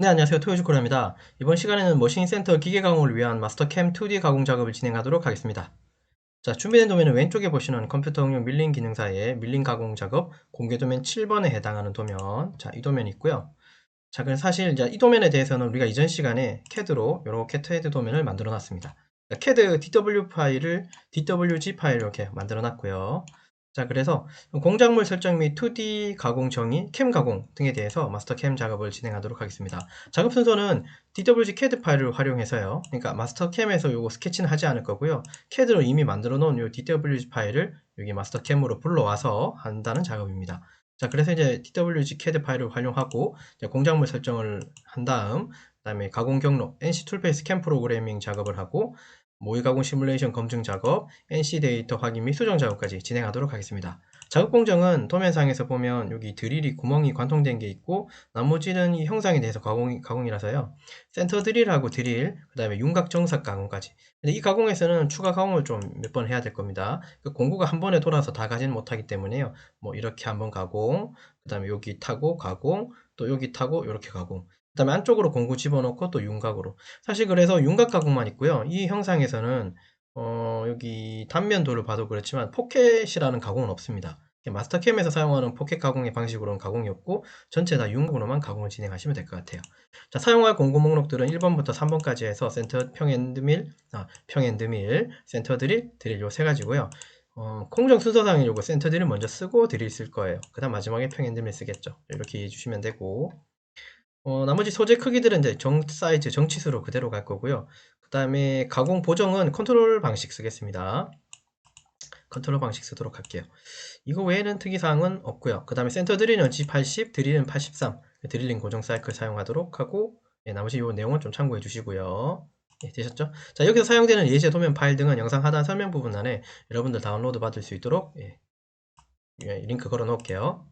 네, 안녕하세요. 토요즈코리아입니다. 이번 시간에는 머신센터 기계 가공을 위한 마스터캠 2D 가공 작업을 진행하도록 하겠습니다. 자, 준비된 도면은 왼쪽에 보시는 컴퓨터 응용 밀링 기능사의 밀링 가공 작업 공개 도면 7번에 해당하는 도면, 자, 이 도면이 있고요. 자, 그럼 사실 이제 이 도면에 대해서는 우리가 이전 시간에 CAD로 이렇게 트레이드 도면을 만들어 놨습니다. CAD DW 파일을 DWG 파일로 이렇게 만들어 놨고요. 자, 그래서 공작물 설정 및 2D 가공 정의, 캠 가공 등에 대해서 마스터 캠 작업을 진행하도록 하겠습니다. 작업 순서는 DWG CAD 파일을 활용해서요. 그러니까 마스터 캠에서 요거 스케치는 하지 않을 거고요. CAD로 이미 만들어 놓은 요 DWG 파일을 여기 마스터 캠으로 불러와서 한다는 작업입니다. 자, 그래서 이제 DWG CAD 파일을 활용하고 공작물 설정을 한 다음, 그다음에 가공 경로, NC 툴베이스 캠 프로그래밍 작업을 하고, 모의 가공 시뮬레이션 검증 작업, NC 데이터 확인 및 수정 작업까지 진행하도록 하겠습니다. 작업 공정은 도면상에서 보면 여기 드릴이 구멍이 관통된 게 있고, 나머지는 이 형상에 대해서 가공이라서요. 센터 드릴하고 드릴, 그 다음에 윤곽 정삭 가공까지. 근데 이 가공에서는 추가 가공을 좀 몇 번 해야 될 겁니다. 그 공구가 한 번에 돌아서 다 가지는 못하기 때문에요. 뭐 이렇게 한번 가공, 그 다음에 여기 타고 가공, 또 여기 타고 이렇게 가공. 그 다음에 안쪽으로 공구 집어넣고 또 윤곽으로. 사실 그래서 윤곽 가공만 있고요. 이 형상에서는 여기 단면도를 봐도 그렇지만 포켓이라는 가공은 없습니다. 마스터캠에서 사용하는 포켓 가공의 방식으로는 가공이 없고 전체 다 윤곽으로만 가공을 진행하시면 될 것 같아요. 자, 사용할 공구 목록들은 1번부터 3번까지 해서 센터 평엔드밀, 센터 드릴, 드릴 요 세 가지고요. 공정 순서상에 요거 센터 드릴 먼저 쓰고 드릴 쓸 거예요. 그 다음 마지막에 평엔드밀 쓰겠죠. 이렇게 이해해 주시면 되고, 나머지 소재 크기들은 이제 정 사이즈, 정치수로 그대로 갈 거고요. 그 다음에 가공 보정은 컨트롤 방식 쓰겠습니다. 컨트롤 방식 쓰도록 할게요. 이거 외에는 특이사항은 없고요. 그 다음에 센터 드릴은 G80, 드릴은 83, 드릴링 고정 사이클 사용하도록 하고, 나머지 이 내용은 좀 참고해 주시고요. 되셨죠? 자, 여기서 사용되는 예제 도면 파일 등은 영상 하단 설명 부분란에 여러분들 다운로드 받을 수 있도록 링크 걸어 놓을게요.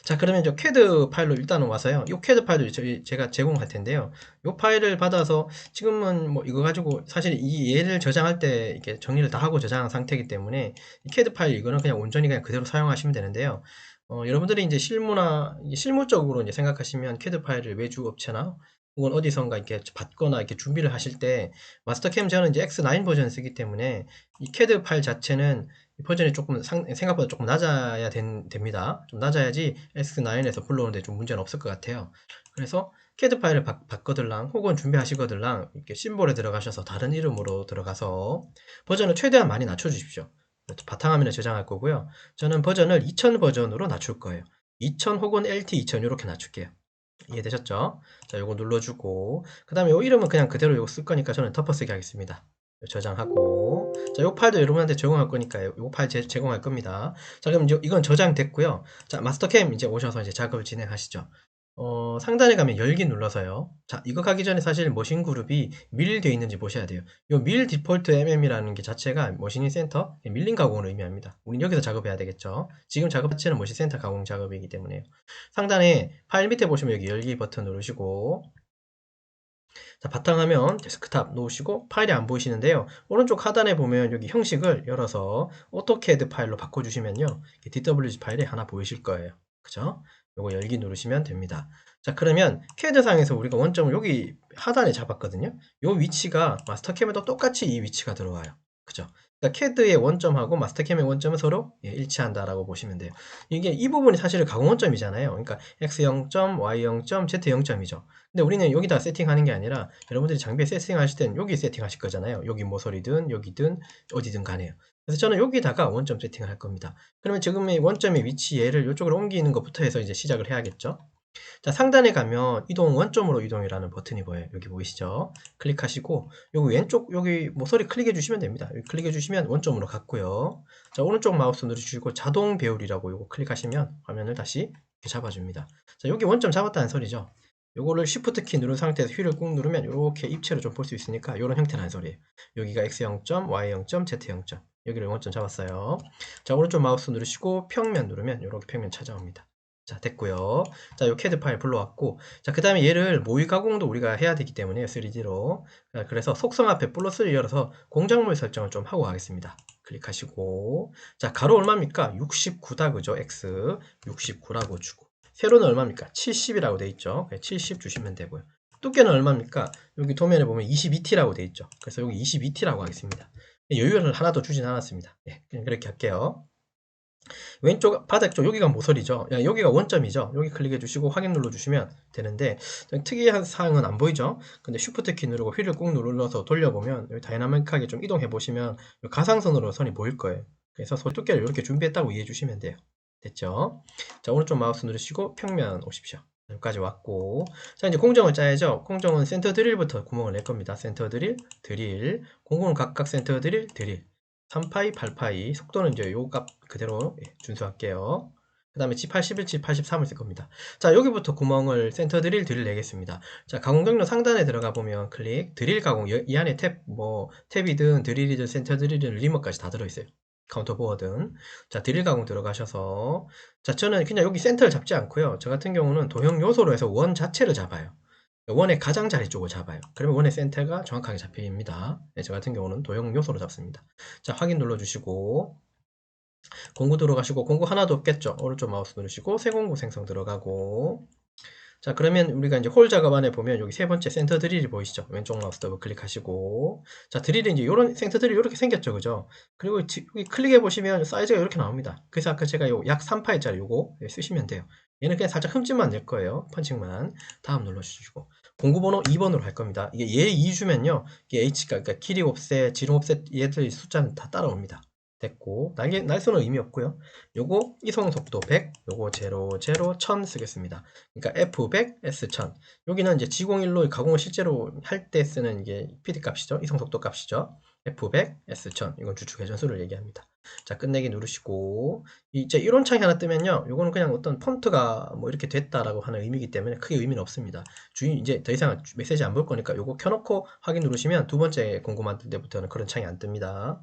자, 그러면 저 CAD 파일로 일단은 와서요. 이 CAD 파일도 제가 제공할 텐데요. 이 파일을 받아서 지금은 뭐 이거 가지고 사실 이 얘를 저장할 때 이렇게 정리를 다 하고 저장한 상태이기 때문에 이 CAD 파일 이거는 그냥 온전히 그냥 그대로 사용하시면 되는데요. 여러분들이 이제 실무적으로 이제 생각하시면 CAD 파일을 외주 업체나 혹은 어디선가 이렇게 받거나 이렇게 준비를 하실 때 마스터캠 저는 이제 X9 버전을 쓰기 때문에 이 CAD 파일 자체는 버전이 조금 생각보다 조금 낮아야 됩니다. 좀 낮아야지 S9에서 불러오는데 좀 문제는 없을 것 같아요. 그래서 CAD 파일을 바꿔들랑 혹은 준비하시거들랑 이렇게 심볼에 들어가셔서 다른 이름으로 들어가서 버전을 최대한 많이 낮춰주십시오. 바탕화면에 저장할 거고요. 저는 버전을 2000 버전으로 낮출 거예요. 2000 혹은 LT 2000 이렇게 낮출게요. 이해되셨죠? 자, 요거 눌러주고, 그 다음에 요 이름은 그냥 그대로 요거 쓸 거니까 저는 덮어쓰기 하겠습니다. 저장하고, 자, 요 파일도 여러분한테 제공할 거니까 요 파일 제공할 겁니다. 자, 그럼 이건 저장됐고요. 자, 마스터캠 이제 오셔서 이제 작업을 진행하시죠. 상단에 가면 열기 눌러서요. 자, 이거 가기 전에 사실 머신 그룹이 밀되어 있는지 보셔야 돼요. 요 밀 디폴트 mm이라는 게 자체가 머신인 센터 밀링 가공을 의미합니다. 우린 여기서 작업해야 되겠죠. 지금 작업 자체는 머신 센터 가공 작업이기 때문에요. 상단에 파일 밑에 보시면 여기 열기 버튼 누르시고, 자, 바탕화면 데스크탑 놓으시고 파일이 안 보이시는데요. 오른쪽 하단에 보면 여기 형식을 열어서 오토캐드 파일로 바꿔주시면요. DWG 파일이 하나 보이실 거예요. 그죠? 요거 열기 누르시면 됩니다. 자, 그러면 캐드상에서 우리가 원점을 여기 하단에 잡았거든요. 요 위치가 마스터캠에도 똑같이 이 위치가 들어와요. 그죠? 그러니까 캐드의 원점하고 마스터캠의 원점은 서로 일치한다라고 보시면 돼요. 이게 이 부분이 사실 가공 원점이잖아요. 그러니까 x 0점, y 0점, z 0점이죠. 근데 우리는 여기다 세팅하는 게 아니라 여러분들이 장비에 세팅하실 때는 여기 세팅하실 거잖아요. 여기 모서리든 여기든 어디든 간에요. 그래서 저는 여기다가 원점 세팅을 할 겁니다. 그러면 지금의 원점의 위치 얘를 이쪽으로 옮기는 것부터 해서 이제 시작을 해야겠죠. 자, 상단에 가면 이동 원점으로 이동이라는 버튼이 보여요. 여기 보이시죠? 클릭하시고 여기 왼쪽 여기 모서리 클릭해 주시면 됩니다. 여기 클릭해 주시면 원점으로 갔고요. 자, 오른쪽 마우스 누르시고 자동 배율이라고 이거 클릭하시면 화면을 다시 이렇게 잡아줍니다. 자, 여기 원점 잡았다는 소리죠. 요거를 Shift 키 누른 상태에서 휠을 꾹 누르면 이렇게 입체로 좀 볼 수 있으니까 이런 형태라는 소리예요. 여기가 x 0점, y 0점, z 0점. 여기를 원점 잡았어요. 자, 오른쪽 마우스 누르시고 평면 누르면 이렇게 평면 찾아옵니다. 자, 됐고요. 자, 요 CAD 파일 불러왔고, 자, 그 다음에 얘를 모의 가공도 우리가 해야 되기 때문에 3D로. 그래서 속성 앞에 플러스를 열어서 공작물 설정을 좀 하고 가겠습니다. 클릭하시고, 자, 가로 얼마입니까? 69다, 그죠? X 69라고 주고. 세로는 얼마입니까? 70이라고 돼 있죠. 70 주시면 되고요. 두께는 얼마입니까? 여기 도면에 보면 22T라고 돼 있죠. 그래서 여기 22T라고 하겠습니다. 여유를 하나도 주진 않았습니다. 예, 그냥 그렇게 할게요. 왼쪽 바닥 쪽 여기가 모서리죠. 여기가 원점이죠. 여기 클릭해 주시고 확인 눌러 주시면 되는데 특이한 사항은 안 보이죠. 근데 쉬프트 키 누르고 휠을 꾹 눌러서 돌려보면 여기 다이나믹하게 좀 이동해 보시면 가상선으로 선이 보일 거예요. 그래서 소 두께를 이렇게 준비했다고 이해해 주시면 돼요. 됐죠? 자, 오른쪽 마우스 누르시고 평면 오십시오. 여기까지 왔고, 자, 이제 공정을 짜야죠. 공정은 센터 드릴부터 구멍을 낼 겁니다. 센터 드릴, 드릴, 공구는 각각 센터 드릴, 드릴. 3파이, 8파이, 속도는 이제 요 값 그대로 준수할게요. 그 다음에 G81, G83을 쓸 겁니다. 자, 여기부터 구멍을 센터 드릴 내겠습니다. 자, 가공 경로 상단에 들어가 보면 클릭, 드릴 가공, 이 안에 탭이든 드릴이든 센터 드릴이든 리머까지 다 들어있어요. 카운터 보어든. 자, 드릴 가공 들어가셔서, 자, 저는 그냥 여기 센터를 잡지 않고요. 저 같은 경우는 도형 요소로 해서 원 자체를 잡아요. 원의 가장자리 쪽을 잡아요. 그러면 원의 센터가 정확하게 잡힙니다. 네, 저 같은 경우는 도형 요소로 잡습니다. 자, 확인 눌러주시고, 공구 들어가시고, 공구 하나도 없겠죠? 오른쪽 마우스 누르시고, 새 공구 생성 들어가고, 자, 그러면 우리가 이제 홀 작업 안에 보면 여기 세 번째 센터 드릴이 보이시죠? 왼쪽 마우스 더블 클릭하시고, 자, 드릴이 이제 요런 센터 드릴이 이렇게 생겼죠, 그죠? 그리고 여기 클릭해 보시면 사이즈가 이렇게 나옵니다. 그래서 아까 제가 약 3파이짜리 요거 쓰시면 돼요. 얘는 그냥 살짝 흠집만 낼 거예요. 펀칭만. 다음 눌러주시고. 공구번호 2번으로 할 겁니다. 이게 얘 2 주면요. 이게 H가, 그러니까 길이 옵셋, 지름 옵셋, 얘들 숫자는 다 따라옵니다. 됐고, 날선은 의미 없고요. 요거 이송 속도 100, 요거 0, 0, 1000 쓰겠습니다. 그러니까 F100, S1000. 여기는 이제 G01로 가공을 실제로 할 때 쓰는 이게 PD 값이죠. 이송 속도 값이죠. F100, S1000. 이건 주축 회전수를 얘기합니다. 자, 끝내기 누르시고, 이제 이런 창이 하나 뜨면요. 요거는 그냥 어떤 폰트가 뭐 이렇게 됐다라고 하는 의미이기 때문에 크게 의미는 없습니다. 이제 더 이상 메시지 안 볼 거니까 요거 켜놓고 확인 누르시면 두 번째 공구 만들 때부터는 그런 창이 안 뜹니다.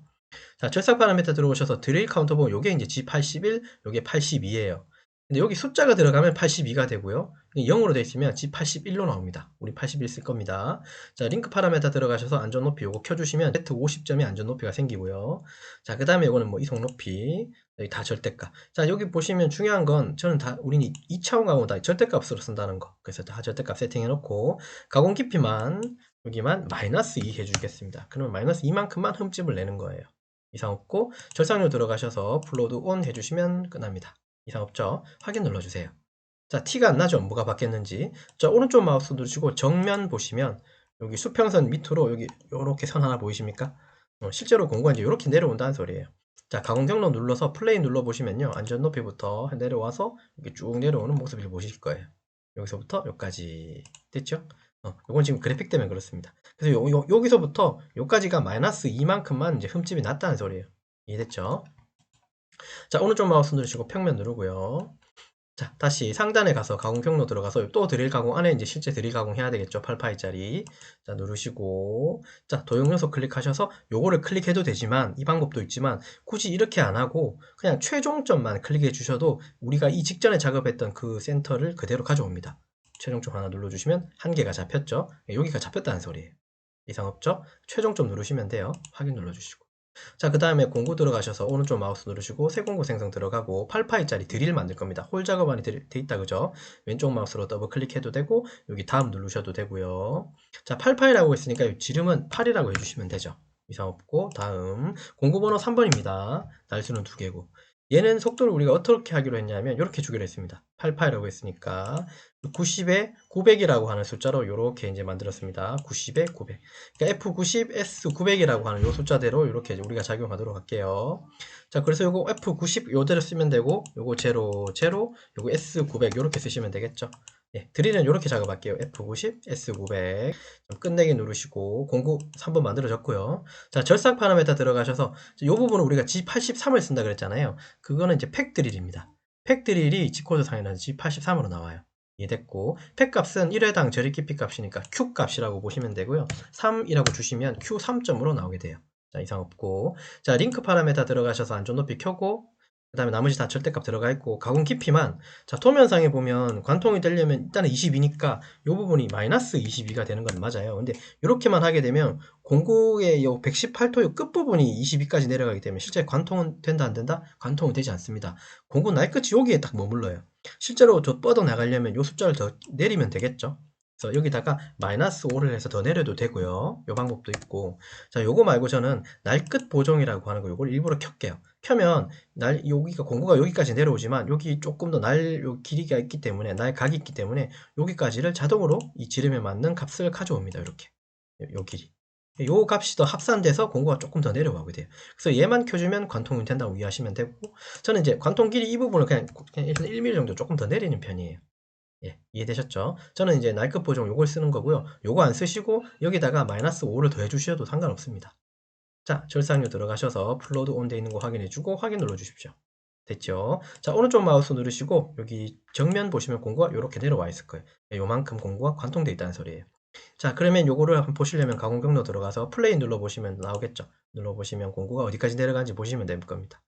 자, 절삭 파라미터 들어오셔서 드릴 카운터 보면 요게 이제 G81, 요게 82예요. 근데 여기 숫자가 들어가면 82가 되고요. 0으로 되어 있으면 G81로 나옵니다. 우리 81 쓸 겁니다. 자, 링크 파라미터 들어가셔서 안전 높이 요거 켜주시면 Z50점의 안전 높이가 생기고요. 자, 그 다음에 요거는 뭐 이송 높이, 여기 다 절대값. 자, 여기 보시면 중요한 건 저는 우리는 2차원 가공 다 절대값으로 쓴다는 거. 그래서 다 절대값 세팅해 놓고 가공 깊이만 여기만 -2 해주겠습니다. 그러면 -2만큼만 흠집을 내는 거예요. 이상 없고 절삭료 들어가셔서 플로드 온 해주시면 끝납니다. 이상 없죠? 확인 눌러주세요. 자, 티가 안 나죠? 뭐가 바뀌었는지. 자, 오른쪽 마우스 누르시고 정면 보시면 여기 수평선 밑으로 여기 이렇게 선 하나 보이십니까? 실제로 공구가 이제 이렇게 내려온다는 소리예요. 자, 가공 경로 눌러서 플레이 눌러보시면요. 안전 높이부터 내려와서 이렇게 쭉 내려오는 모습을 보실 거예요. 여기서부터 여기까지 됐죠? 요건 지금 그래픽 때문에 그렇습니다. 그래서 여기서부터 여기까지가 -2만큼만 이제 흠집이 났다는 소리예요. 이해됐죠? 자, 오른쪽 마우스 누르시고 평면 누르고요. 자, 다시 상단에 가서 가공 경로 들어가서 또 드릴 가공 안에 이제 실제 드릴 가공 해야 되겠죠. 8파이짜리. 자, 누르시고, 자, 도형 요소 클릭하셔서 요거를 클릭해도 되지만, 이 방법도 있지만, 굳이 이렇게 안 하고, 그냥 최종점만 클릭해 주셔도 우리가 이 직전에 작업했던 그 센터를 그대로 가져옵니다. 최종점 하나 눌러주시면 한 개가 잡혔죠. 여기가 잡혔다는 소리예요. 이상 없죠? 최종점 누르시면 돼요. 확인 눌러주시고. 자, 그 다음에 공구 들어가셔서 오른쪽 마우스 누르시고 새 공구 생성 들어가고 8파이짜리 드릴 만들 겁니다. 홀 작업 안에 돼 있다, 그죠? 왼쪽 마우스로 더블 클릭해도 되고 여기 다음 누르셔도 되고요. 자, 8파이라고 했으니까 지름은 8이라고 해주시면 되죠. 이상 없고 다음 공구 번호 3번입니다. 날수는 2개고 얘는 속도를 우리가 어떻게 하기로 했냐면 이렇게 주기로 했습니다. 88이라고 했으니까 90에 900이라고 하는 숫자로 이렇게 이제 만들었습니다. 90에 900. 그러니까 F90, S900이라고 하는 이 숫자대로 이렇게 우리가 작용하도록 할게요. 자, 그래서 요거 F90 요대로 쓰면 되고 요거 0, 0, 요거 S900 이렇게 쓰시면 되겠죠. 예, 드릴은 이렇게 작업할게요. F90, S900. 끝내기 누르시고 공구 3번 만들어졌고요. 자, 절삭 파라미터 들어가셔서 이 부분은 우리가 G83을 쓴다 그랬잖아요. 그거는 이제 팩 드릴입니다. 팩 드릴이 G코드 상에는 G83으로 나와요. 이해됐고 팩 값은 1회당 저리 깊이 값이니까 Q 값이라고 보시면 되고요. 3이라고 주시면 Q 3점으로 나오게 돼요. 자, 이상 없고 자, 링크 파라미터 들어가셔서 안전 높이 켜고 그 다음에 나머지 다 절대값 들어가 있고 가공 깊이만 자, 도면상에 보면 관통이 되려면 일단은 22니까 이 부분이 -22가 되는 건 맞아요. 근데 이렇게만 하게 되면 공구의 이 118토 끝부분이 22까지 내려가기 때문에 실제 관통은 된다 안 된다? 관통은 되지 않습니다. 공구 날 끝이 여기에 딱 머물러요. 실제로 저 뻗어 나가려면 이 숫자를 더 내리면 되겠죠. 그래서 여기다가 -5를 해서 더 내려도 되고요. 요 방법도 있고. 자, 요거 말고 저는 날끝 보정이라고 하는 거 요걸 일부러 켤게요. 켜면 여기가 공구가 여기까지 내려오지만 여기 조금 더 요 길이가 있기 때문에 날각이 있기 때문에 여기까지를 자동으로 이 지름에 맞는 값을 가져옵니다. 이렇게 요 길이. 요 값이 더 합산돼서 공구가 조금 더 내려가게 돼요. 그래서 얘만 켜주면 관통이 된다고 이해하시면 되고, 저는 이제 관통 길이 이 부분을 그냥 1mm 정도 조금 더 내리는 편이에요. 예, 이해되셨죠? 저는 이제 날급 보정 요걸 쓰는 거고요. 요거 안 쓰시고 여기다가 -5를 더해 주셔도 상관없습니다. 자, 절삭류 들어가셔서 플로드 온 돼 있는 거 확인해 주고 확인 눌러 주십시오. 됐죠? 자, 오른쪽 마우스 누르시고 여기 정면 보시면 공구가 이렇게 내려와 있을 거예요. 요만큼 공구가 관통돼 있다는 소리예요. 자, 그러면 요거를 한번 보시려면 가공 경로 들어가서 플레이 눌러 보시면 나오겠죠? 눌러 보시면 공구가 어디까지 내려가는지 보시면 될 겁니다.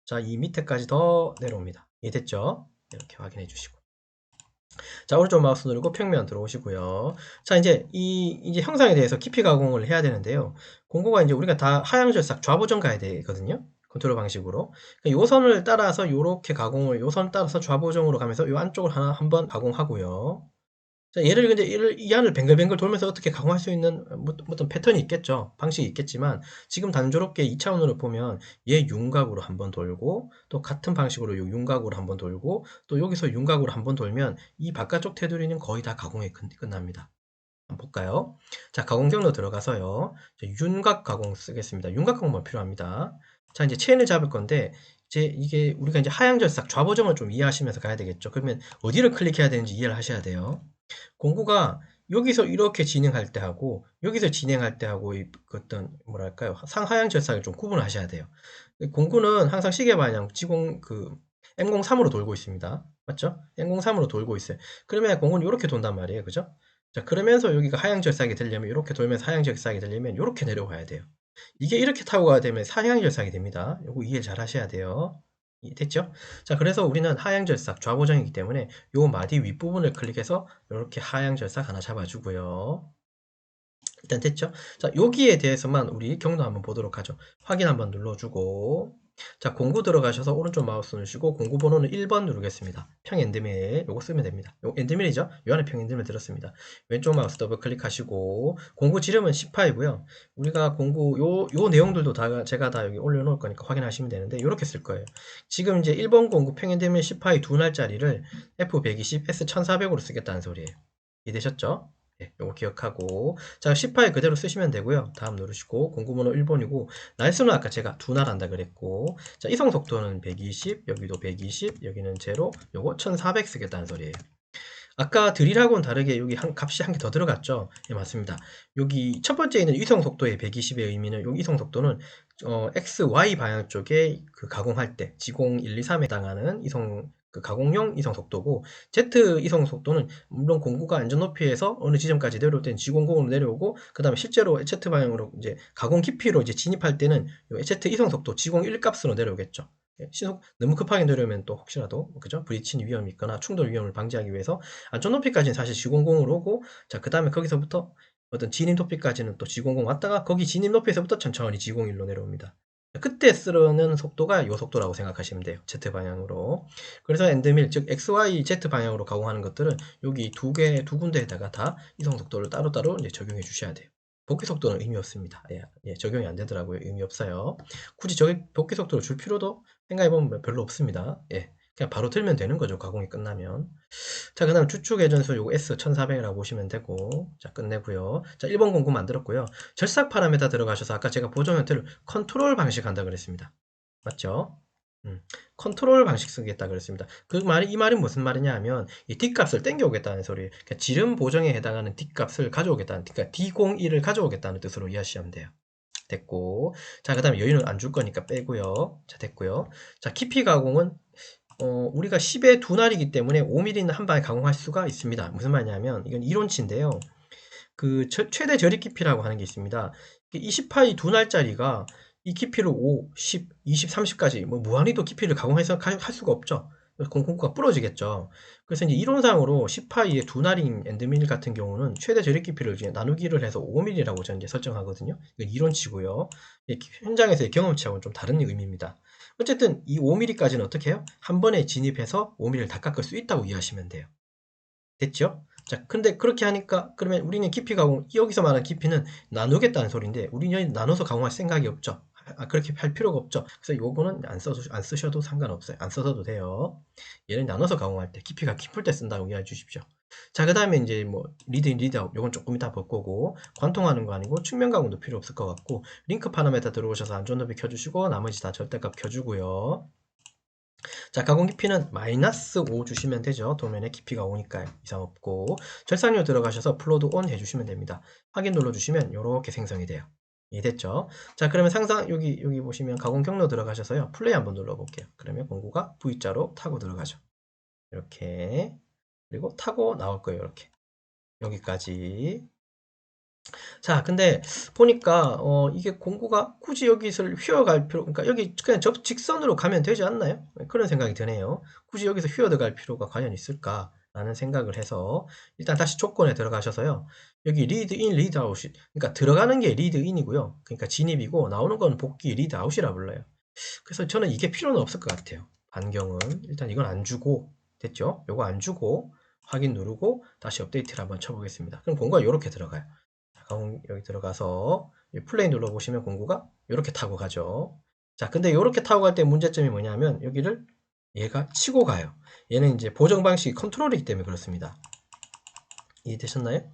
자, 이 밑에까지 더 내려옵니다. 이해됐죠? 이렇게 확인해 주시고. 자, 오른쪽 마우스 누르고 평면 들어오시고요. 자, 이제 형상에 대해서 깊이 가공을 해야 되는데요. 공구가 이제 우리가 다 하향 절삭 좌보정 가야 되거든요. 컨트롤 방식으로. 요 선을 따라서 요렇게 가공을, 요 선 따라서 좌보정으로 가면서 요 안쪽을 한번 가공하고요. 자, 얘를 근데 이 안을 뱅글뱅글 돌면서 어떻게 가공할 수 있는 어떤 패턴이 있겠죠. 방식이 있겠지만 지금 단조롭게 2차원으로 보면 얘 윤곽으로 한번 돌고 또 같은 방식으로 요 윤곽으로 한번 돌고 또 여기서 윤곽으로 한번 돌면 이 바깥쪽 테두리는 거의 다 가공이 끝납니다. 한번 볼까요? 자, 가공 경로 들어가서요. 윤곽 가공 쓰겠습니다. 윤곽 가공만 필요합니다. 자, 이제 체인을 잡을 건데 이게 우리가 이제 하향 절삭 좌보정을 좀 이해하시면서 가야 되겠죠. 그러면 어디를 클릭해야 되는지 이해를 하셔야 돼요. 공구가 여기서 이렇게 진행할 때 하고 여기서 진행할 때 하고 어떤 뭐랄까요, 상하향 절삭을 좀 구분하셔야 돼요. 공구는 항상 시계 방향 M03으로 돌고 있습니다. 맞죠? M03으로 돌고 있어요. 그러면 공구는 이렇게 돈단 말이에요. 그죠? 자, 그러면서 여기가 하향 절삭이 되려면 이렇게 돌면서 하향 절삭이 되려면 이렇게 내려와야 돼요. 이게 이렇게 타고 가야 되면 하향 절삭이 됩니다. 이거 이해 잘 하셔야 돼요. 됐죠? 자, 그래서 우리는 하향 절삭 좌보정이기 때문에 요 마디 윗부분을 클릭해서 이렇게 하향 절삭 하나 잡아주고요. 일단 됐죠? 자, 여기에 대해서만 우리 경로 한번 보도록 하죠. 확인 한번 눌러주고, 자, 공구 들어가셔서 오른쪽 마우스 누르시고 공구 번호는 1번 누르겠습니다. 평 엔드밀 요거 쓰면 됩니다. 요 엔드밀이죠? 요 안에 평 엔드밀 들었습니다. 왼쪽 마우스 더블 클릭하시고 공구 지름은 10파이고요. 우리가 공구 요 내용들도 다 제가 다 여기 올려놓을 거니까 확인하시면 되는데 요렇게 쓸 거예요. 지금 이제 1번 공구 평 엔드밀 10파이 두 날짜리를 F120, S1400으로 쓰겠다는 소리예요. 이해되셨죠? 네, 요거 기억하고 자 10파일 그대로 쓰시면 되고요. 다음 누르시고 공구번호 1번이고 날수는 아까 제가 두 날 한다 그랬고 자 이성 속도는 120 여기도 120 여기는 제로 요거 1400 쓰겠다는 소리예요. 아까 드릴하고는 다르게 여기 값이 한 개 더 들어갔죠? 예, 맞습니다. 여기 첫 번째 있는 이성 속도의 120의 의미는 여기 이성 속도는 X, Y 방향 쪽에 그 가공할 때 지공 1, 2, 3에 해당하는 가공용 이성 속도고 Z 이성 속도는 물론 공구가 안전 높이에서 어느 지점까지 내려올 때는 G00으로 내려오고 그 다음에 실제로 Z 방향으로 이제 가공 깊이로 이제 진입할 때는 Z 이성 속도 G01 값으로 내려오겠죠. 시속 너무 급하게 내려오면 또 혹시라도 그죠? 부딪히는 위험이 있거나 충돌 위험을 방지하기 위해서 안전 높이까지는 사실 G00으로 오고 자 그 다음에 거기서부터 어떤 진입 높이까지는 또 G00 왔다가 거기 진입 높이에서부터 천천히 G01로 내려옵니다. 그때 쓰는 속도가 이 속도라고 생각하시면 돼요. Z 방향으로. 그래서 엔드밀, 즉 XY, Z 방향으로 가공하는 것들은 여기 두 군데에다가 다 이성 속도를 따로따로 이제 적용해 주셔야 돼요. 복귀 속도는 의미 없습니다. 예, 적용이 안 되더라고요. 의미 없어요. 굳이 복귀 속도를 줄 필요도 생각해보면 별로 없습니다. 예, 그냥 바로 틀면 되는 거죠. 가공이 끝나면. 자, 그 다음 추측 회전수 요거 S1400이라고 보시면 되고, 자, 끝내고요. 자, 1번 공구 만들었고요. 절삭 파라메타 들어가셔서 아까 제가 보정 형태를 컨트롤 방식 한다 그랬습니다. 맞죠? 컨트롤 방식 쓰겠다 그랬습니다. 이 말은 무슨 말이냐 하면, 이 D값을 땡겨오겠다는 소리예요. 그러니까 지름 보정에 해당하는 D값을 가져오겠다는, 그러니까 D01을 가져오겠다는 뜻으로 이해하시면 돼요. 됐고. 자, 그 다음에 여유는 안 줄 거니까 빼고요. 자, 됐고요. 자, 깊이 가공은 우리가 10의 두 날이기 때문에 5mm는 한 방에 가공할 수가 있습니다. 무슨 말이냐면 이건 이론치인데요. 그 최대 저립 깊이라고 하는 게 있습니다. 20파이 두 날짜리가 이 깊이를 5, 10, 20, 30까지 뭐 무한히도 깊이를 가공해서 할 수가 없죠. 공구가 부러지겠죠. 그래서 이제 이론상으로 10파이의 두 날인 엔드밀 같은 경우는 최대 저립 깊이를 이제 나누기를 해서 5mm라고 저는 이제 설정하거든요. 이건 이론치고요. 현장에서의 경험치하고는 좀 다른 의미입니다. 어쨌든 이 5mm까지는 어떻게 해요? 한 번에 진입해서 5mm를 다 깎을 수 있다고 이해하시면 돼요. 됐죠? 자, 근데 그렇게 하니까 그러면 우리는 깊이 가공, 여기서 말하는 깊이는 나누겠다는 소리인데 우리는 나눠서 가공할 생각이 없죠. 그렇게 할 필요가 없죠. 그래서 요거는 안 쓰셔도 상관없어요. 안 써도 돼요. 얘는 나눠서 가공할 때 깊이가 깊을 때 쓴다고 이해해 주십시오. 자, 그 다음에 이제 뭐 리드인 리드아웃 요건 조금 이따 볼 거고, 관통하는 거 아니고 측면 가공도 필요 없을 것 같고, 링크 파라메터 들어오셔서 안전 높이 켜주시고 나머지 다 절대값 켜주고요. 자, 가공 깊이는 마이너스 5 주시면 되죠. 도면에 깊이가 5니까요. 이상 없고, 절삭료 들어가셔서 플로드 온 해주시면 됩니다. 확인 눌러주시면 이렇게 생성이 돼요. 이해됐죠? 자, 그러면 상상 여기 보시면 가공 경로 들어가셔서요. 플레이 한번 눌러볼게요. 그러면 공구가 V자로 타고 들어가죠. 이렇게. 그리고 타고 나올 거예요. 이렇게. 여기까지. 자, 근데 보니까 이게 공구가 굳이 여기서 휘어갈 필요, 그러니까 여기 그냥 직선으로 가면 되지 않나요? 그런 생각이 드네요. 굳이 여기서 휘어 들어갈 필요가 과연 있을까라는 생각을 해서 일단 다시 조건에 들어가셔서요. 여기 리드 인, 리드 아웃이, 그러니까 들어가는 게 리드 인이고요. 그러니까 진입이고 나오는 건 복귀 리드 아웃이라 불러요. 그래서 저는 이게 필요는 없을 것 같아요. 반경은 일단 이건 안 주고, 됐죠? 요거 안 주고 확인 누르고 다시 업데이트를 한번 쳐보겠습니다. 그럼 공구가 이렇게 들어가요. 여기 들어가서 플레이 눌러보시면 공구가 이렇게 타고 가죠. 자, 근데 이렇게 타고 갈 때 문제점이 뭐냐면 여기를 얘가 치고 가요. 얘는 이제 보정 방식이 컨트롤이기 때문에 그렇습니다. 이해되셨나요?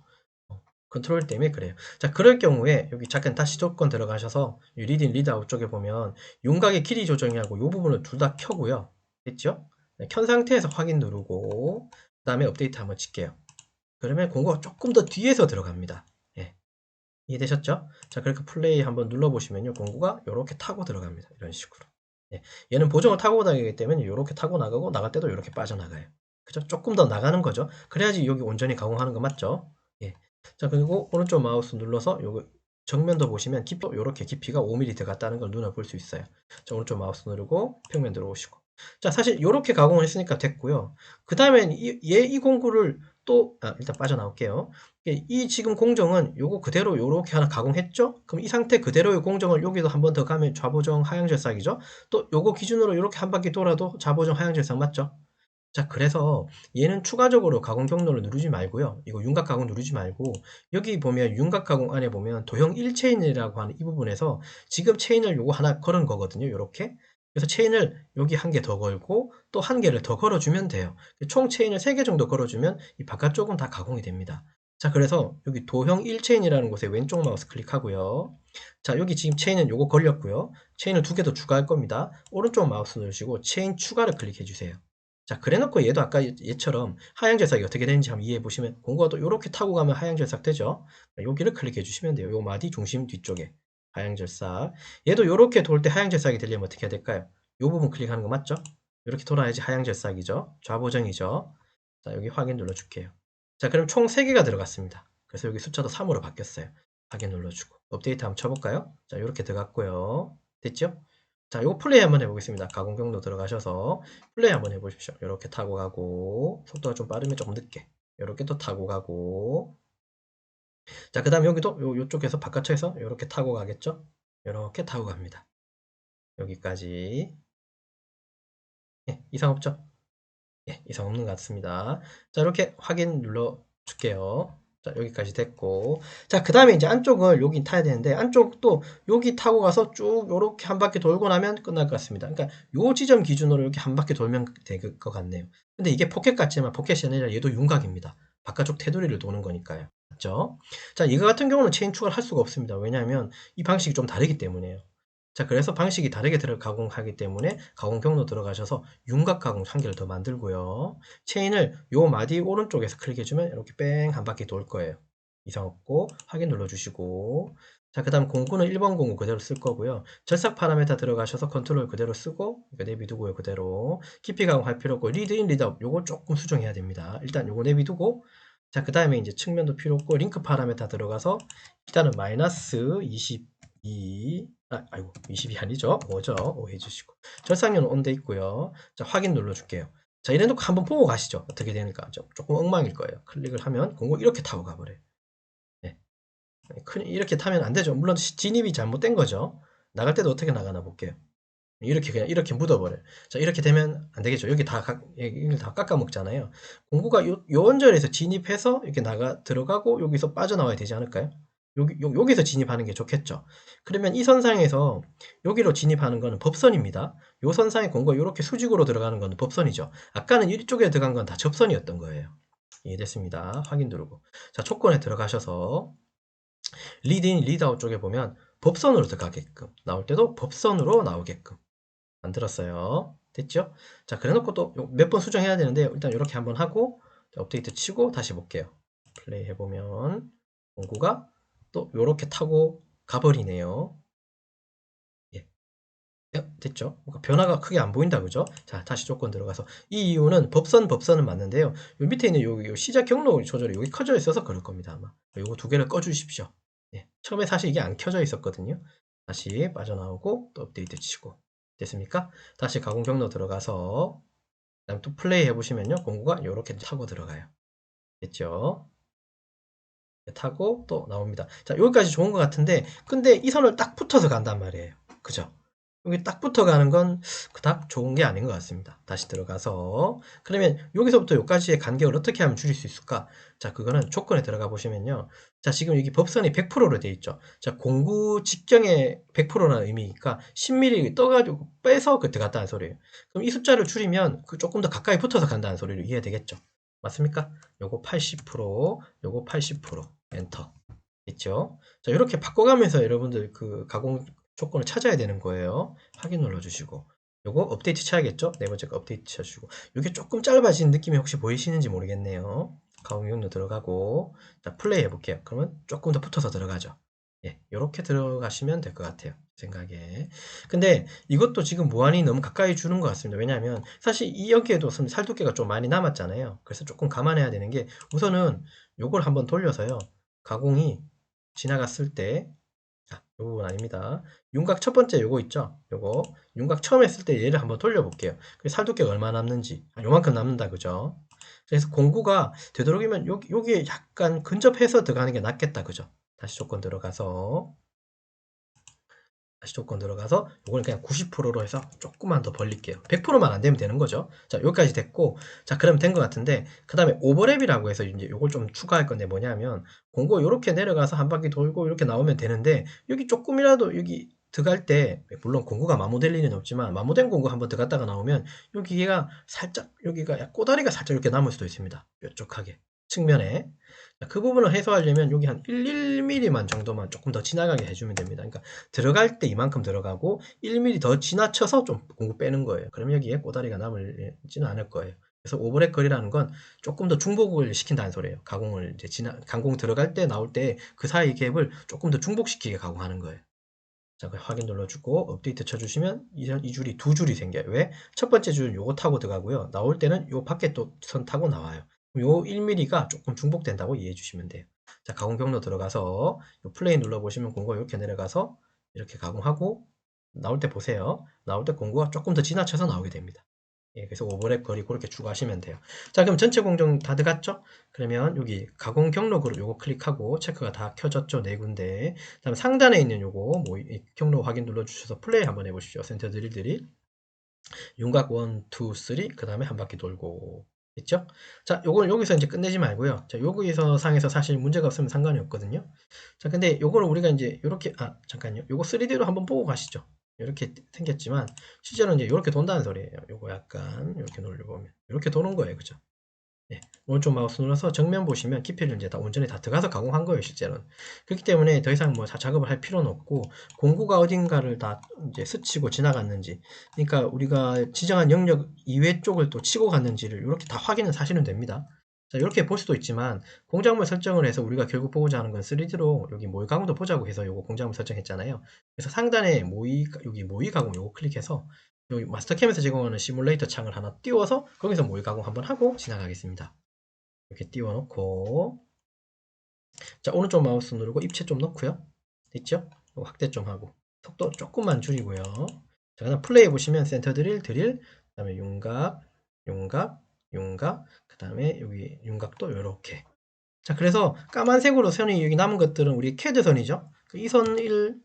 컨트롤 때문에 그래요. 자, 그럴 경우에 여기 잠깐 다시 조건 들어가셔서 리드 인 리드 아웃 쪽에 보면 윤곽의 길이 조정이하고 이 부분을 둘 다 켜고요. 됐죠? 네, 켠 상태에서 확인 누르고 그 다음에 업데이트 한번 칠게요. 그러면 공구가 조금 더 뒤에서 들어갑니다. 예. 이해되셨죠? 자, 그렇게 플레이 한번 눌러보시면요. 공구가 이렇게 타고 들어갑니다. 이런 식으로. 예. 얘는 보정을 타고 다니기 때문에 이렇게 타고 나가고 나갈 때도 이렇게 빠져나가요. 그죠? 조금 더 나가는 거죠. 그래야지 여기 온전히 가공하는 거 맞죠? 예. 자, 그리고 오른쪽 마우스 눌러서 요거 정면도 보시면 깊이, 이렇게 깊이가 5mm 들어갔다는 걸 눈에 볼 수 있어요. 자, 오른쪽 마우스 누르고 평면 들어오시고. 자, 사실 이렇게 가공을 했으니까 됐고요. 그 다음엔 이 공구를 또, 일단 빠져나올게요. 이 지금 공정은 요거 그대로 요렇게 하나 가공했죠? 그럼 이 상태 그대로의 공정을 여기도 한 번 더 가면 좌보정 하향절삭이죠? 또 요거 기준으로 이렇게 한 바퀴 돌아도 좌보정 하향절삭 맞죠? 자, 그래서 얘는 추가적으로 가공 경로를 누르지 말고요. 이거 윤곽 가공 누르지 말고 여기 보면 윤곽 가공 안에 보면 도형 1체인이라고 하는 이 부분에서 지금 체인을 요거 하나 걸은 거거든요. 요렇게. 그래서 체인을 여기 한 개 더 걸고 또 한 개를 더 걸어주면 돼요. 총 체인을 3개 정도 걸어주면 이 바깥쪽은 다 가공이 됩니다. 자, 그래서 여기 도형 1체인이라는 곳에 왼쪽 마우스 클릭하고요. 자, 여기 지금 체인은 요거 걸렸고요. 체인을 2개 더 추가할 겁니다. 오른쪽 마우스 누르시고 체인 추가를 클릭해 주세요. 자, 그래놓고 얘도 아까 얘처럼 하향절삭이 어떻게 되는지 한번 이해해 보시면 공구가 또 이렇게 타고 가면 하향절삭 되죠. 여기를 클릭해 주시면 돼요. 요 마디 중심 뒤쪽에 하향절삭. 얘도 이렇게 돌 때 하향절삭이 되려면 어떻게 해야 될까요? 요 부분 클릭하는 거 맞죠? 이렇게 돌아야지 하향절삭이죠. 좌보정이죠. 자, 여기 확인 눌러줄게요. 자, 그럼 총 3개가 들어갔습니다. 그래서 여기 숫자도 3으로 바뀌었어요. 확인 눌러주고 업데이트 한번 쳐볼까요? 자, 이렇게 들어갔고요. 됐죠? 자, 이거 플레이 한번 해보겠습니다. 가공 경로 들어가셔서 플레이 한번 해보십시오. 이렇게 타고 가고 속도가 좀 빠르면 조금 늦게 이렇게 또 타고 가고. 자, 그 다음에 여기도 요쪽에서 바깥쪽에서 이렇게 타고 가겠죠? 이렇게 타고 갑니다. 여기까지. 예, 이상 없죠? 예, 이상 없는 것 같습니다. 자, 이렇게 확인 눌러줄게요. 자, 여기까지 됐고. 자, 그 다음에 이제 안쪽을 여기 타야 되는데, 안쪽도 여기 타고 가서 쭉 요렇게 한 바퀴 돌고 나면 끝날 것 같습니다. 그러니까 요 지점 기준으로 이렇게 한 바퀴 돌면 될 것 같네요. 근데 이게 포켓 같지만 포켓이 아니라 얘도 윤곽입니다. 바깥쪽 테두리를 도는 거니까요. 맞죠? 자, 이거 같은 경우는 체인 추가를 할 수가 없습니다. 왜냐하면 이 방식이 좀 다르기 때문에요. 자, 그래서 방식이 다르게 가공하기 때문에 가공 경로 들어가셔서 윤곽 가공 한 개를 더 만들고요. 체인을 요 마디 오른쪽에서 클릭해주면 이렇게 뺑 한 바퀴 돌 거예요. 이상 없고 확인 눌러주시고. 자, 그 다음 공구는 1번 공구 그대로 쓸 거고요. 절삭 파라메타 들어가셔서 컨트롤 그대로 쓰고 이거 내비두고요. 그대로 깊이 가공할 필요 없고 리드인 리드아웃 요거 조금 수정해야 됩니다. 일단 요거 내비두고. 자, 그 다음에 이제 측면도 필요 없고 링크 파라메타 들어가서 일단은 마이너스 22, 아이고 20이 아니죠. 5죠. 5 해주시고 절삭료는 온돼 있고요. 자, 확인 눌러줄게요. 자, 이래놓고 한번 보고 가시죠. 어떻게 되니까 조금 엉망일 거예요. 클릭을 하면 공고 이렇게 타고 가버려요. 네. 이렇게 타면 안 되죠. 물론 진입이 잘못된 거죠. 나갈 때도 어떻게 나가나 볼게요. 이렇게 그냥 이렇게 묻어버려요. 자, 이렇게 되면 안 되겠죠. 여기 여기 다 깎아 먹잖아요. 공구가 요 원절에서 진입해서 이렇게 들어가고 여기서 빠져나와야 되지 않을까요? 여기서 진입하는 게 좋겠죠. 그러면 이 선상에서 여기로 진입하는 거는 법선입니다. 요 선상에 공구가 이렇게 수직으로 들어가는 건 법선이죠. 아까는 이쪽에 들어간 건 다 접선이었던 거예요. 이해됐습니다. 확인 누르고. 자, 조건에 들어가셔서 리드인, 리드아웃 쪽에 보면 법선으로 들어가게끔 나올 때도 법선으로 나오게끔 만들었어요. 됐죠? 자, 그래놓고 또 몇 번 수정해야 되는데 일단 이렇게 한번 하고 업데이트 치고 다시 볼게요. 플레이 해보면 공구가 또 이렇게 타고 가버리네요. 예. 됐죠? 뭔가 변화가 크게 안 보인다, 그죠? 자, 다시 조건 들어가서 이 이유는 법선은 맞는데요. 요 밑에 있는 요 시작 경로 조절이 여기 켜져 있어서 그럴 겁니다, 아마. 요거 두 개를 꺼주십시오. 예. 처음에 사실 이게 안 켜져 있었거든요. 다시 빠져나오고 또 업데이트 치고 됐습니까? 다시 가공 경로 들어가서 그다음 또 플레이 해보시면요, 공구가 이렇게 타고 들어가요. 됐죠? 타고 또 나옵니다. 자, 여기까지 좋은 것 같은데 근데 이 선을 딱 붙어서 간단 말이에요. 그죠? 여기 딱 붙어가는 건 그닥 좋은 게 아닌 것 같습니다. 다시 들어가서 그러면 여기서부터 여기까지의 간격을 어떻게 하면 줄일 수 있을까? 자, 그거는 조건에 들어가 보시면요. 자, 지금 여기 법선이 100%로 되어 있죠. 자, 공구 직경의 100%라는 의미니까 10mm 떠가지고 빼서 그 들어갔다는 소리예요. 그럼 이 숫자를 줄이면 그 조금 더 가까이 붙어서 간다는 소리로 이해되겠죠? 맞습니까? 요거 80%, 요거 80%, 엔터. 있죠? 자, 이렇게 바꿔가면서 여러분들 그 가공 조건을 찾아야 되는 거예요. 확인 눌러주시고. 요거 업데이트 쳐야겠죠? 네 번째 거 업데이트 쳐주시고. 이게 조금 짧아진 느낌이 혹시 보이시는지 모르겠네요. 가공 용도 들어가고. 자, 플레이 해볼게요. 그러면 조금 더 붙어서 들어가죠. 예, 요렇게 들어가시면 될 것 같아요. 생각에. 근데 이것도 지금 무한히 너무 가까이 주는 것 같습니다. 왜냐하면 사실 이 여기에도 살 두께가 좀 많이 남았잖아요. 그래서 조금 감안해야 되는 게 우선은 요걸 한번 돌려서요. 가공이 지나갔을 때, 요 부분 아닙니다. 윤곽 첫 번째 요거 있죠? 요거 윤곽 처음 했을 때 얘를 한번 돌려볼게요. 살 두께가 얼마나 남는지. 요만큼 남는다, 그죠? 그래서 공구가 되도록이면 여기에 약간 근접해서 들어가는 게 낫겠다, 그죠? 다시 조건 들어가서 요거는 그냥 90%로 해서 조금만 더 벌릴게요. 100%만 안 되면 되는 거죠. 자, 여기까지 됐고, 자, 그러면 된 것 같은데, 그 다음에 오버랩이라고 해서 이제 요걸 좀 추가할 건데 뭐냐면, 공고 이렇게 내려가서 한 바퀴 돌고 이렇게 나오면 되는데, 여기 조금이라도 여기 들어갈 때, 물론 공구가 마모될 리는 없지만, 마모된 공구 한번 들어갔다가 나오면, 여기가 살짝, 여기가 꼬다리가 살짝 이렇게 남을 수도 있습니다. 뾰족하게. 측면에. 그 부분을 해소하려면 여기 한 1mm만 정도만 조금 더 지나가게 해주면 됩니다. 그러니까 들어갈 때 이만큼 들어가고 1mm 더 지나쳐서 좀 공구 빼는 거예요. 그럼 여기에 꼬다리가 남지는 않을 거예요. 그래서 오버랩 거리라는 건 조금 더 중복을 시킨다는 소리예요. 가공을 이제 가공 들어갈 때 나올 때 그 사이 갭을 조금 더 중복시키게 가공하는 거예요. 자, 확인 눌러주고 업데이트 쳐주시면 이 줄이 두 줄이 생겨요. 왜? 첫 번째 줄은 요거 타고 들어가고요. 나올 때는 요 밖에 또 선 타고 나와요. 요 1mm가 조금 중복된다고 이해해 주시면 돼요. 자, 가공 경로 들어가서 요 플레이 눌러보시면 공구가 이렇게 내려가서 이렇게 가공하고 나올 때 보세요. 나올 때 공구가 조금 더 지나쳐서 나오게 됩니다. 예, 그래서 오버랩 거리 그렇게 추가하시면 돼요. 자, 그럼 전체 공정 다 들어갔죠? 그러면 여기 가공 경로 그룹 요거 클릭하고 체크가 다 켜졌죠? 네 군데. 그다음 상단에 있는 요거 뭐 경로 확인 눌러주셔서 플레이 한번 해보십시오. 센터 드릴 윤곽 1, 2, 3 그 다음에 한 바퀴 돌고 있죠? 자, 요걸 여기서 이제 끝내지 말고요. 자, 여기서 상에서 사실 문제가 없으면 상관이 없거든요. 자, 근데 요거를 우리가 이제 요렇게 잠깐요. 요거 3D로 한번 보고 가시죠. 이렇게 생겼지만 실제로는 이제 이렇게 돈다는 소리예요. 요거 약간 이렇게 눌러보면 이렇게 도는 거예요, 그죠? 네, 오른쪽 마우스 눌러서 정면 보시면 키패를 이제 다 온전히 다 들어가서 가공한 거예요, 실제로는. 그렇기 때문에 더 이상 뭐 작업을 할 필요는 없고 공구가 어딘가를 다 이제 스치고 지나갔는지, 그러니까 우리가 지정한 영역 이외 쪽을 또 치고 갔는지를 이렇게 다 확인은 사실은 됩니다. 자, 이렇게 볼 수도 있지만 공작물 설정을 해서 우리가 결국 보고자 하는 건 3D로 여기 모의 가공도 보자고 해서 요거 공작물 설정했잖아요. 그래서 상단에 여기 모의 가공 요거 클릭해서 여기 마스터캠에서 제공하는 시뮬레이터 창을 하나 띄워서 거기서 모의 가공 한번 하고 지나가겠습니다. 이렇게 띄워놓고 자, 오른쪽 마우스 누르고 입체 좀 넣고요. 됐죠? 확대 좀 하고 속도 조금만 줄이고요. 자, 그다음 플레이 보시면 센터 드릴, 그다음에 윤곽, 그다음에 여기 윤곽도 이렇게. 자, 그래서 까만색으로 선이 여기 남은 것들은 우리 캐드 선이죠. 이 선을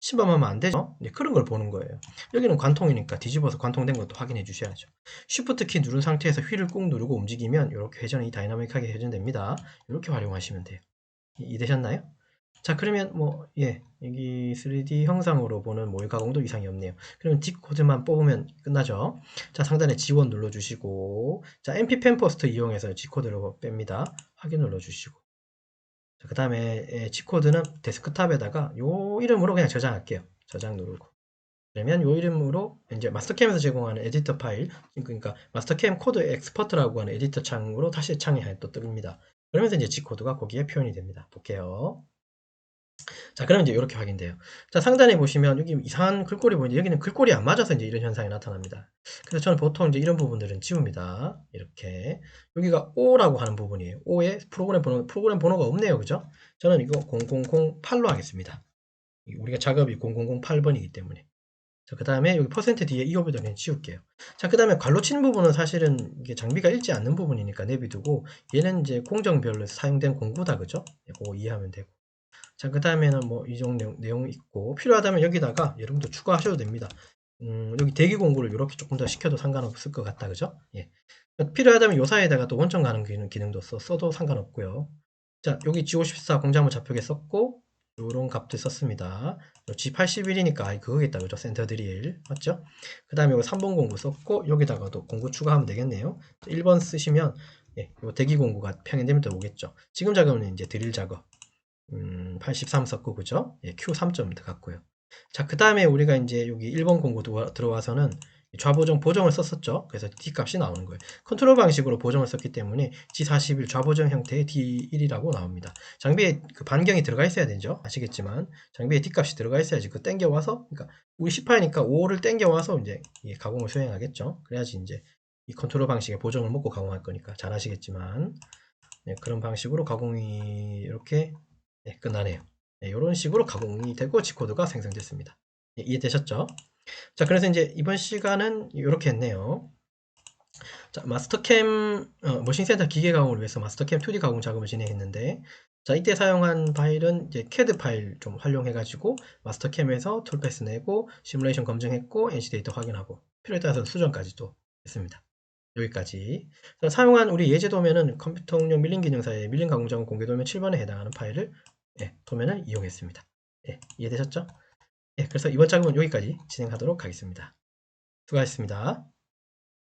침범하면 안 되죠. 네, 그런 걸 보는 거예요. 여기는 관통이니까 뒤집어서 관통된 것도 확인해 주셔야죠. Shift 키 누른 상태에서 휠을 꾹 누르고 움직이면 이렇게 회전이 다이나믹하게 회전됩니다. 이렇게 활용하시면 돼요. 이해되셨나요? 자, 그러면 여기 3D 형상으로 보는 모의 가공도 이상이 없네요. 그러면 G코드만 뽑으면 끝나죠. 자, 상단에 G1 눌러주시고, 자, MP 펜퍼스트 이용해서 G코드를 뺍니다. 확인 눌러주시고. 그 다음에 G코드는 데스크탑에다가 요 이름으로 그냥 저장할게요. 저장 누르고. 그러면 요 이름으로 이제 마스터캠에서 제공하는 에디터 파일, 그러니까 마스터캠 코드 엑스퍼트라고 하는 에디터 창으로 다시 창이 또 뜹니다. 그러면서 이제 G코드가 거기에 표현이 됩니다. 볼게요. 자, 그러면 이제 이렇게 확인돼요. 자, 상단에 보시면 여기 이상한 글꼴이 보이는데 여기는 글꼴이 안 맞아서 이제 이런 현상이 나타납니다. 그래서 저는 보통 이제 이런 부분들은 지웁니다. 이렇게. 여기가 O라고 하는 부분이에요. O에 프로그램 번호가 없네요. 그죠? 저는 이거 0008로 하겠습니다. 우리가 작업이 0008번이기 때문에. 자, 그 다음에 여기 퍼센트 뒤에 이 오브도 그냥 지울게요. 자, 그 다음에 괄로 치는 부분은 사실은 이게 장비가 읽지 않는 부분이니까 내비두고 얘는 이제 공정별로 사용된 공구다. 그죠? 그거 이해하면 되고. 자, 그 다음에는 뭐 이 정도 내용 있고 필요하다면 여기다가 여러분도 추가하셔도 됩니다. 여기 대기 공구를 이렇게 조금 더 시켜도 상관없을 것 같다. 그죠? 예. 필요하다면 요 사이에다가 또 원점 가는 기능도 써도 상관없고요. 자, 여기 G54 공작물 좌표계 썼고 요런 값도 썼습니다. G81이니까 그거겠다. 그죠? 센터 드릴. 맞죠? 그 다음에 요 3번 공구 썼고 여기다가도 공구 추가하면 되겠네요. 1번 쓰시면 요 대기 공구가 평행되면 또 오겠죠. 지금 작업은 이제 드릴 작업. 83 썼고, 그죠? 예, Q3점 같고요. 자, 그 다음에 우리가 이제 여기 1번 공구 들어와서는 좌보정 보정을 썼었죠. 그래서 D 값이 나오는 거예요. 컨트롤 방식으로 보정을 썼기 때문에 G41 좌보정 형태의 D1이라고 나옵니다. 장비에 그 반경이 들어가 있어야 되죠. 아시겠지만 장비에 D 값이 들어가 있어야지 그 땡겨와서, 그러니까 우리 18이니까 5를 땡겨와서 이제 이 가공을 수행하겠죠. 그래야지 이제 이 컨트롤 방식의 보정을 먹고 가공할 거니까 잘 아시겠지만 그런 방식으로 가공이 이렇게 끝나네요. 이런 식으로 가공이 되고 G코드가 생성됐습니다. 이해되셨죠? 자, 그래서 이제 이번 시간은 이렇게 했네요. 자, 마스터캠 머신센터 기계 가공을 위해서 마스터캠 2D 가공 작업을 진행했는데, 자, 이때 사용한 파일은 이제 CAD 파일 좀 활용해가지고 마스터캠에서 툴패스 내고 시뮬레이션 검증했고 NC 데이터 확인하고 필요에 따라서 수정까지도 했습니다. 여기까지. 사용한 우리 예제 도면은 컴퓨터용 밀링 기능사의 밀링 가공작업 공개 도면 7번에 해당하는 파일을 도면을 이용했습니다. 이해되셨죠? 그래서 이번 작업은 여기까지 진행하도록 하겠습니다. 수고하셨습니다.